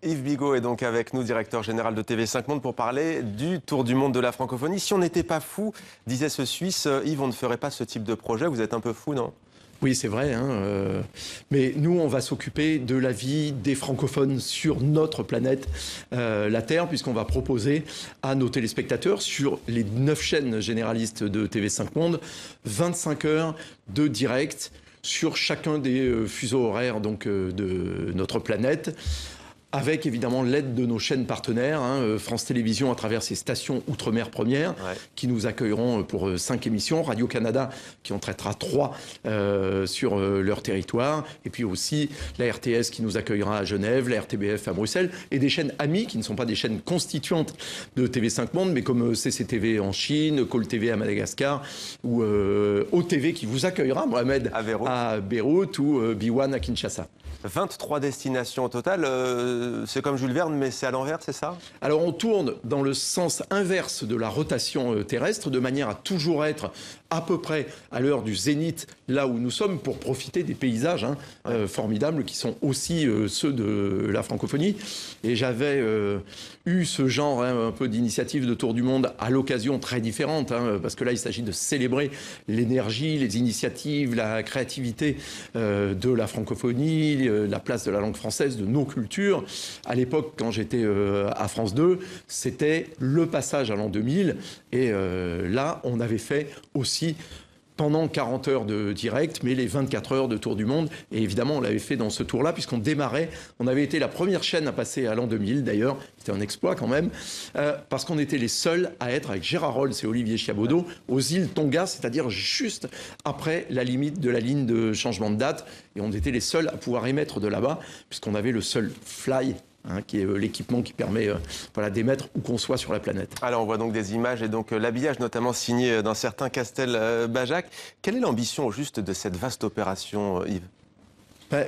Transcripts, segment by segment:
Yves Bigot est donc avec nous, directeur général de TV5 Monde, pour parler du tour du monde de la francophonie. Si on n'était pas fou, disait ce Suisse, Yves, on ne ferait pas ce type de projet. Vous êtes un peu fou, non? Oui, c'est vrai. Mais nous, on va s'occuper de la vie des francophones sur notre planète, la Terre, puisqu'on va proposer à nos téléspectateurs, sur les 9 chaînes généralistes de TV5 Monde, 25 heures de direct sur chacun des fuseaux horaires de notre planète, avec évidemment l'aide de nos chaînes partenaires, France Télévisions à travers ses stations Outre-mer Première, qui nous accueilleront pour 5 émissions, Radio-Canada qui en traitera 3 sur leur territoire, et puis aussi la RTS qui nous accueillera à Genève, la RTBF à Bruxelles, et des chaînes amies qui ne sont pas des chaînes constituantes de TV5 Monde, mais comme CCTV en Chine, Call TV à Madagascar, ou OTV qui vous accueillera, Mohamed, à Beyrouth, ou B1 à Kinshasa. 23 destinations au total, c'est comme Jules Verne, mais c'est à l'envers, c'est ça? Alors on tourne dans le sens inverse de la rotation terrestre, de manière à toujours être à peu près à l'heure du zénith, là où nous sommes, pour profiter des paysages formidables qui sont aussi ceux de la francophonie. Et j'avais eu ce genre un peu d'initiative de Tour du Monde à l'occasion très différente, parce que là il s'agit de célébrer l'énergie, les initiatives, la créativité de la francophonie, la place de la langue française, de nos cultures. À l'époque, quand j'étais à France 2, c'était le passage à l'an 2000. Et là, on avait fait aussi pendant 40 heures de direct, mais les 24 heures de Tour du Monde. Et évidemment, on l'avait fait dans ce tour-là, puisqu'on démarrait. On avait été la première chaîne à passer à l'an 2000, d'ailleurs. C'était un exploit quand même, parce qu'on était les seuls à être, avec Gérard Rolls et Olivier Chiabodo, aux îles Tonga, c'est-à-dire juste après la limite de la ligne de changement de date. Et on était les seuls à pouvoir émettre de là-bas, puisqu'on avait le seul fly, qui est l'équipement qui permet d'émettre où qu'on soit sur la planète. Alors on voit donc des images et donc l'habillage notamment signé d'un certain Castel Bajac. Quelle est l'ambition juste de cette vaste opération, Yves?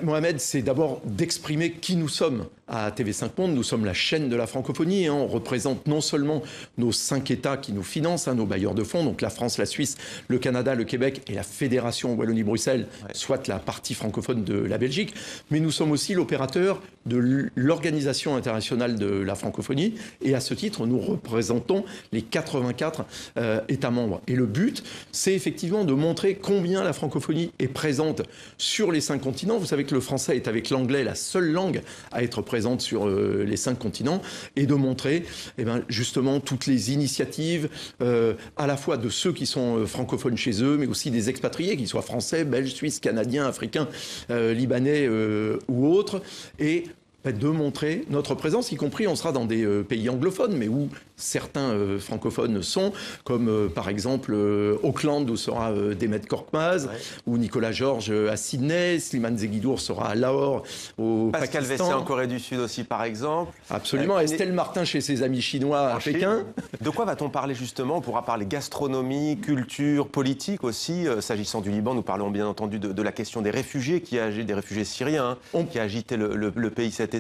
Mohamed, c'est d'abord d'exprimer qui nous sommes à TV5 Monde. Nous sommes la chaîne de la francophonie. On représente non seulement nos 5 États qui nous financent, nos bailleurs de fonds, donc la France, la Suisse, le Canada, le Québec et la Fédération Wallonie-Bruxelles, soit la partie francophone de la Belgique, mais nous sommes aussi l'opérateur de l'Organisation internationale de la francophonie. Et à ce titre, nous représentons les 84 États membres. Et le but, c'est effectivement de montrer combien la francophonie est présente sur les 5 continents. Vous savez que le français est, avec l'anglais, la seule langue à être présente sur les 5 continents, et de montrer justement toutes les initiatives à la fois de ceux qui sont francophones chez eux, mais aussi des expatriés, qu'ils soient français, belges, suisses, canadiens, africains, libanais ou autres, et de montrer notre présence, y compris on sera dans des pays anglophones, mais où certains francophones sont, comme par exemple Auckland, où sera Demet Korkmaz, ou Nicolas Georges à Sydney, Slimane Zeguidour sera à Lahore, au Pascal Pakistan. Vessé en Corée du Sud aussi, par exemple. Absolument, Estelle Martin chez ses amis chinois à Pékin. De quoi va-t-on parler justement? On pourra parler gastronomie, culture, politique aussi. S'agissant du Liban, nous parlons bien entendu de la question des réfugiés, des réfugiés syriens, qui a agité le pays cet été.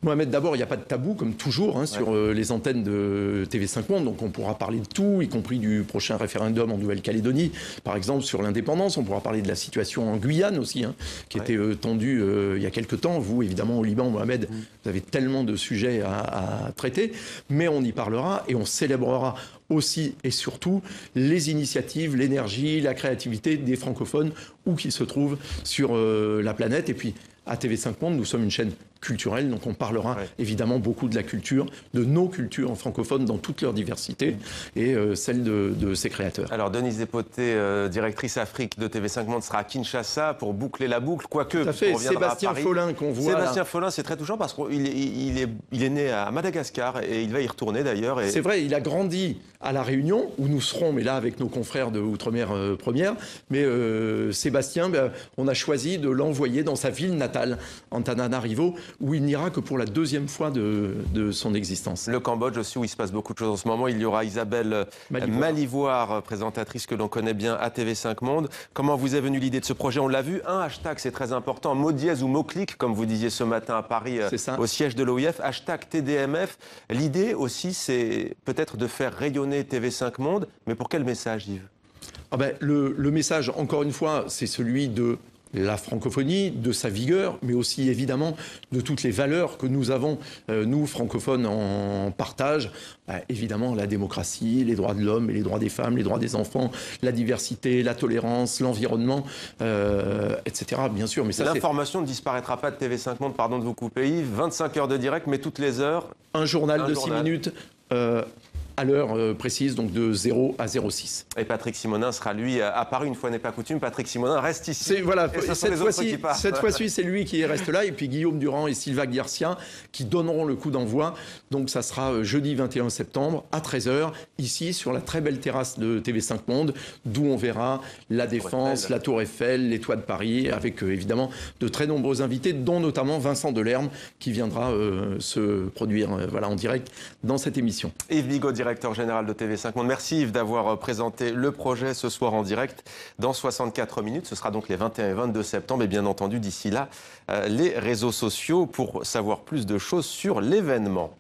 Mohamed, d'abord, il n'y a pas de tabou, comme toujours, sur les antennes de TV5 Monde, donc on pourra parler de tout, y compris du prochain référendum en Nouvelle-Calédonie, par exemple, sur l'indépendance. On pourra parler de la situation en Guyane aussi, qui était tendue il y a quelques temps. Vous, évidemment, au Liban, Mohamed, vous avez tellement de sujets à traiter, mais on y parlera et on célébrera aussi et surtout les initiatives, l'énergie, la créativité des francophones, où qu'ils se trouvent sur la planète. Et puis, à TV5 Monde, nous sommes une chaîne culturelle, donc on parlera évidemment beaucoup de la culture, de nos cultures francophones dans toute leur diversité, et celle de ses créateurs. Alors Denise Despotet, directrice Afrique de TV5 Monde, sera à Kinshasa pour boucler la boucle, quoique... Tout à fait, Sébastien Follin qu'on voit Sébastien Follin, c'est très touchant parce qu'il est né à Madagascar et il va y retourner d'ailleurs. C'est vrai, il a grandi à La Réunion, où nous serons, mais là avec nos confrères de Outre-mer Première, mais Sébastien, on a choisi de l'envoyer dans sa ville natale, Antananarivo, où il n'ira que pour la 2e fois de son existence. Le Cambodge aussi, où il se passe beaucoup de choses en ce moment. Il y aura Isabelle Malivoire, présentatrice que l'on connaît bien à TV5 Monde. Comment vous est venue l'idée de ce projet? On l'a vu, un hashtag, c'est très important, mot dièse ou mot-clic, comme vous disiez ce matin à Paris, au siège de l'OIF, hashtag TDMF. L'idée aussi, c'est peut-être de faire rayonner TV5 Monde, mais pour quel message, Yves? Le message, encore une fois, c'est celui de la francophonie, de sa vigueur, mais aussi évidemment de toutes les valeurs que nous avons, nous francophones, en partage. Évidemment la démocratie, les droits de l'homme et les droits des femmes, les droits des enfants, la diversité, la tolérance, l'environnement, etc. Bien sûr. Mais l'information ne disparaîtra pas de TV5 Monde, pardon de vous couper, 25 heures de direct, mais toutes les heures. Un journal de 6 minutes. À l'heure précise, donc de 0 à 06. Et Patrick Simonin sera, lui, à Paris, une fois n'est pas coutume. Patrick Simonin reste ici. Voilà, cette fois-ci, c'est lui qui reste là. Et puis Guillaume Durand et Sylvain Garcia qui donneront le coup d'envoi. Donc ça sera jeudi 21 septembre à 13h, ici, sur la très belle terrasse de TV5 Monde, d'où on verra la Défense, la Tour Eiffel, les toits de Paris, avec évidemment de très nombreux invités, dont notamment Vincent Delerme, qui viendra se produire en direct dans cette émission. Yves Bigot, directeur général de TV5 Monde. Merci Yves d'avoir présenté le projet ce soir en direct dans 64 minutes. Ce sera donc les 21 et 22 septembre. Et bien entendu, d'ici là, les réseaux sociaux pour savoir plus de choses sur l'événement.